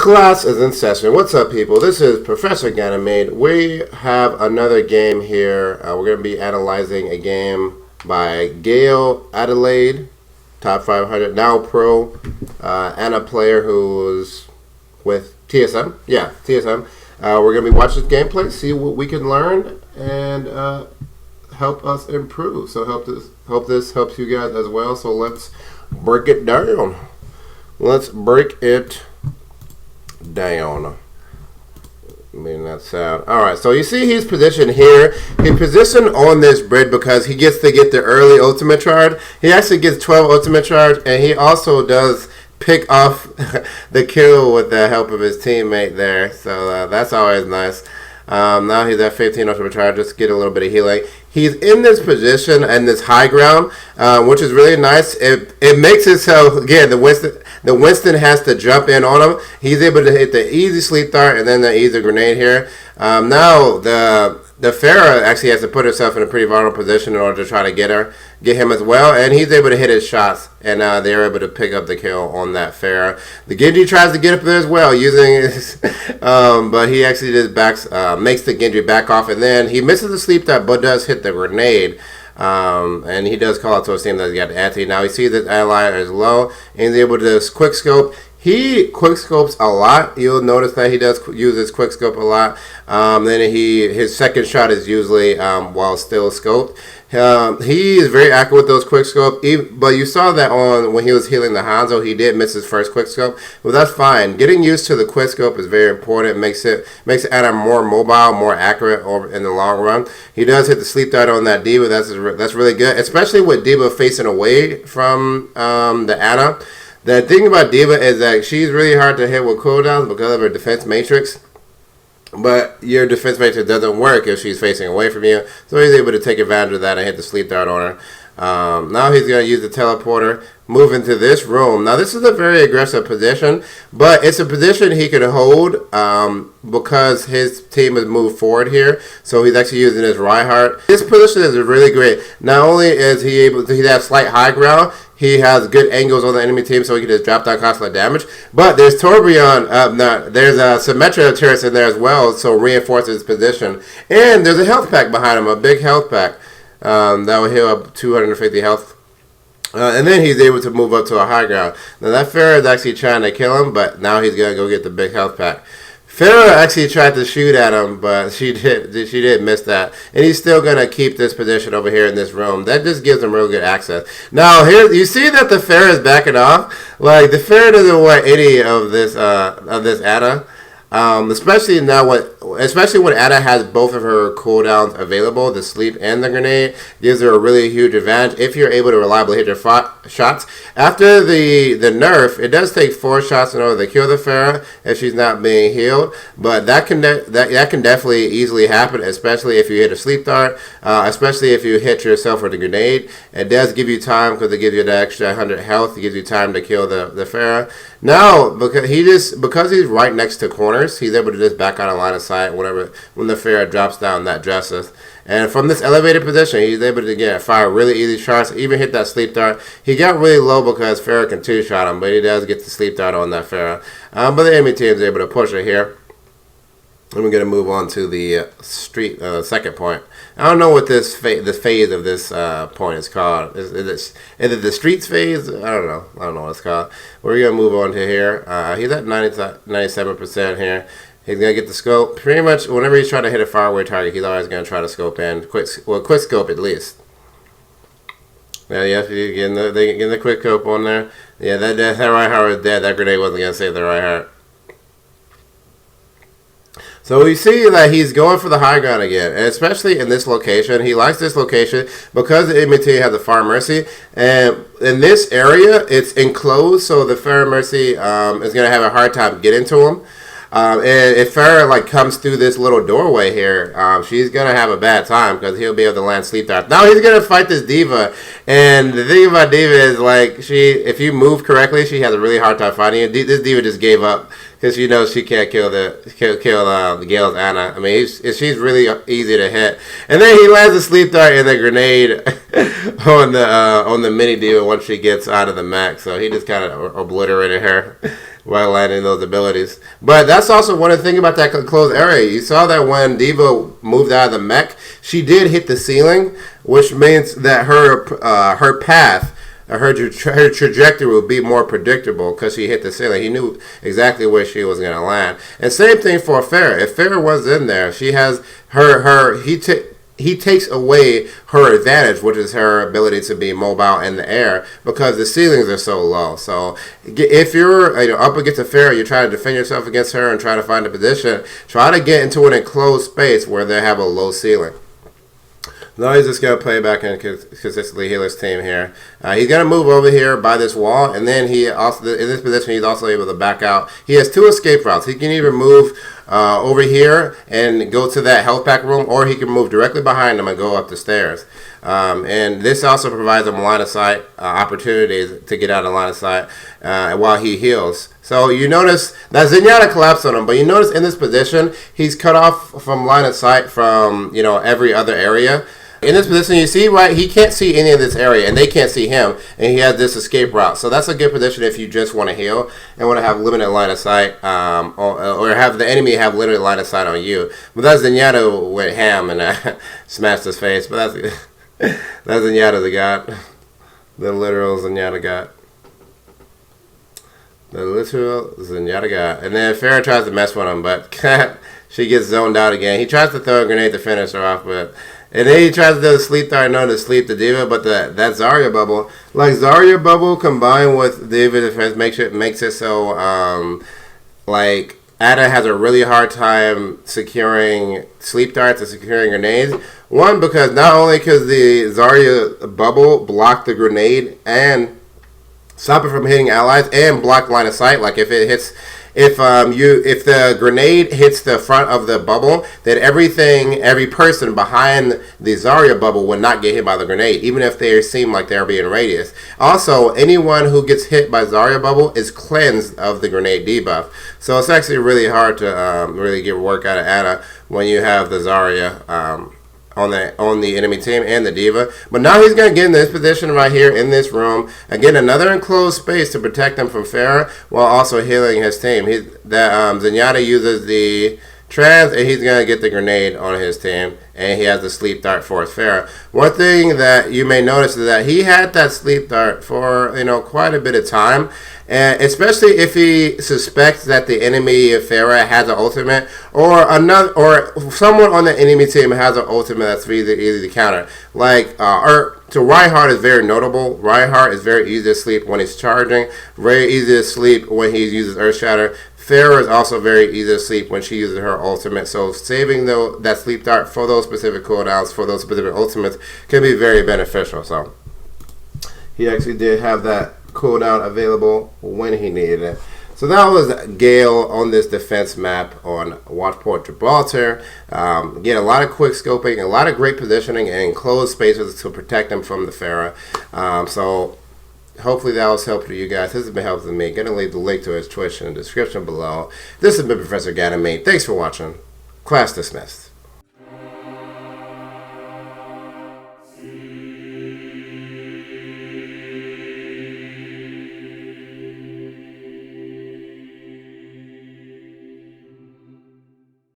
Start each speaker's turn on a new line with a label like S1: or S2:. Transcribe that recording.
S1: Class is in session. What's up, people? This is Professor Ganymede. We have another game here. We're going to be analyzing a game by Gale Adelade, top 500, now Pro Ana player who's with TSM. Yeah, TSM. We're going to be watching this gameplay, see what we can learn, and help us improve. So hope this helps you guys as well. So let's break it down. Let's break it down. Meaning that sound. Alright, so you see he's positioned here. He's positioned on this bridge because he gets to get the early ultimate charge. He actually gets 12 ultimate charge, and he also does pick off the kill with the help of his teammate there. So that's always nice. Now he's at 15 ultimate charge, just get a little bit of healing. He's in this position and this high ground, which is really nice. It makes it so, again, the Winston has to jump in on him. He's able to hit the easy sleep dart and then the easy grenade here. Now the Pharah actually has to put herself in a pretty vulnerable position in order to try to get him as well, and he's able to hit his shots, and they're able to pick up the kill on that Pharah. The Genji tries to get up there as well, using his, but he actually just makes the Genji back off, and then he misses the sleep dart, but does hit the grenade. And he does call out to his team that he got the anti. Now he sees that ally is low, and he's able to quick scope. He quick scopes a lot. You'll notice that he does use his quick scope a lot. Then his second shot is usually while still scoped. He is very accurate with those quick scope. But you saw that when he was healing the Hanzo, he did miss his first quick scope. But that's fine. Getting used to the quick scope is very important. It makes Ana more mobile, more accurate in the long run. He does hit the sleep dart on that D.Va. That's really good, especially with D.Va facing away from the Ana. The thing about D.Va is that she's really hard to hit with cooldowns because of her defense matrix. But your defense matrix doesn't work if she's facing away from you. So he's able to take advantage of that and hit the sleep dart on her. Now he's going to use the teleporter, move into this room. Now this is a very aggressive position, but it's a position he can hold because his team has moved forward here. So he's actually using his Reinhardt. This position is really great. Not only is he able to have slight high ground, he has good angles on the enemy team, so he can just drop down constant damage. But there's Torbjorn, there's a Symmetra turret in there as well, so reinforces his position. And there's a health pack behind him, a big health pack that will heal up 250 health. And then he's able to move up to a high ground. Now that Pharah is actually trying to kill him, but now he's going to go get the big health pack. Pharah actually tried to shoot at him, but she did miss that. And he's still going to keep this position over here in this room. That just gives him real good access. Now, here you see that the Pharah is backing off. Like, the Pharah doesn't want any of this Ana. Especially when Ana has both of her cooldowns available, the sleep and the grenade, gives her a really huge advantage if you're able to reliably hit your shots. After the nerf, it does take 4 shots in order to kill the Pharah if she's not being healed, but that can definitely easily happen, especially if you hit a sleep dart, especially if you hit yourself with a grenade. It does give you time because it gives you the extra 100 health. It gives you time to kill the Pharah. Now, because he's right next to corners, he's able to just back out of line of sight whenever when the Pharah drops down that dresses. And from this elevated position, he's able to fire really easy shots, even hit that sleep dart. He got really low because Pharah can two-shot him, but he does get the sleep dart on that Pharah. But the enemy team is able to push it here. And we're going to move on to the second point. I don't know what the phase of this point is called. Is it the streets phase? I don't know what it's called. We're going to move on to here. He's at 97% here. He's going to get the scope. Pretty much whenever he's trying to hit a faraway target, he's always going to try to scope in. Quick scope at least. Yeah, getting the quick scope on there. Yeah, that Reinhardt was dead. That grenade wasn't going to save the Reinhardt. So we see that he's going for the high ground again, and especially in this location. He likes this location because the enemy team has a Fire Mercy, and in this area, it's enclosed, so the Fire Mercy is going to have a hard time getting to him. And if Pharah comes through this little doorway here, she's gonna have a bad time because he'll be able to land sleep dart. Now he's gonna fight this D.Va, and the thing about D.Va is if you move correctly, she has a really hard time fighting you. This D.Va just gave up because she knows she can't kill the Gale's Ana. I mean, she's really easy to hit. And then he lands a sleep dart and the grenade on the mini D.Va once she gets out of the max. So he just kind of obliterated her. while landing those abilities. But that's also one of the things about that closed area. You saw that when D.Va moved out of the mech, she did hit the ceiling, which means that her path, her trajectory would be more predictable because she hit the ceiling. He knew exactly where she was going to land. And same thing for Pharah. If Pharah was in there, she has he takes away her advantage, which is her ability to be mobile in the air, because the ceilings are so low. So if you're up against a Pharah, you're trying to defend yourself against her and try to find a position, try to get into an enclosed space where they have a low ceiling. No, he's just going to play back and consistently heal his team here. He's going to move over here by this wall, and then he also, in this position, he's also able to back out. He has 2 escape routes. He can either move over here and go to that health pack room, or he can move directly behind him and go up the stairs. And this also provides him line of sight opportunities to get out of line of sight while he heals. So you notice that Zenyatta collapsed on him, but you notice in this position, he's cut off from line of sight from every other area. In this position, you see, right, he can't see any of this area, and they can't see him, and he has this escape route. So that's a good position if you just want to heal and want to have limited line of sight, or have the enemy have limited line of sight on you. But that's Zenyatta went ham and smashed his face. But that's Zenyatta the god. The literal Zenyatta god. The literal Zenyatta god. And then Pharah tries to mess with him, but she gets zoned out again. He tries to throw a grenade to finish her off, and then he tries to do the sleep dart, to sleep the D.Va, but that Zarya bubble, like Zarya bubble combined with D.Va defense makes it so, like, Ana has a really hard time securing sleep darts and securing grenades. One, because not only because the Zarya bubble blocked the grenade and stop it from hitting allies and block line of sight, like if it hits... If the grenade hits the front of the bubble, then every person behind the Zarya bubble would not get hit by the grenade, even if they seem like they're being radius. Also, anyone who gets hit by Zarya bubble is cleansed of the grenade debuff. So it's actually really hard to really get work out of Ana when you have the Zarya on the enemy team and the D.Va. But now he's going to get in this position right here in this room. Again, another enclosed space to protect him from Pharah while also healing his team. Zenyatta uses the trans, and he's going to get the grenade on his team, and he has the sleep dart for Pharah. One thing that you may notice is that he had that sleep dart for quite a bit of time. And especially if he suspects that the enemy Pharah has an ultimate, or someone on the enemy team has an ultimate that's easy to counter. Like Reinhardt is very notable. Reinhardt is very easy to sleep when he's charging, very easy to sleep when he uses Earth Shatter. Pharah is also very easy to sleep when she uses her ultimate. So saving that sleep dart for those specific cooldowns, for those specific ultimates, can be very beneficial. So he actually did have that cooldown available when he needed it. So that was Gale on this defense map on Watchport Gibraltar. Get a lot of quick scoping, a lot of great positioning, and enclosed spaces to protect them from the Pharah. So hopefully that was helpful to you guys. This has been helpful to me. Going to leave the link to his Twitch in the description below. This has been Professor Ganymede. Thanks for watching. Class dismissed.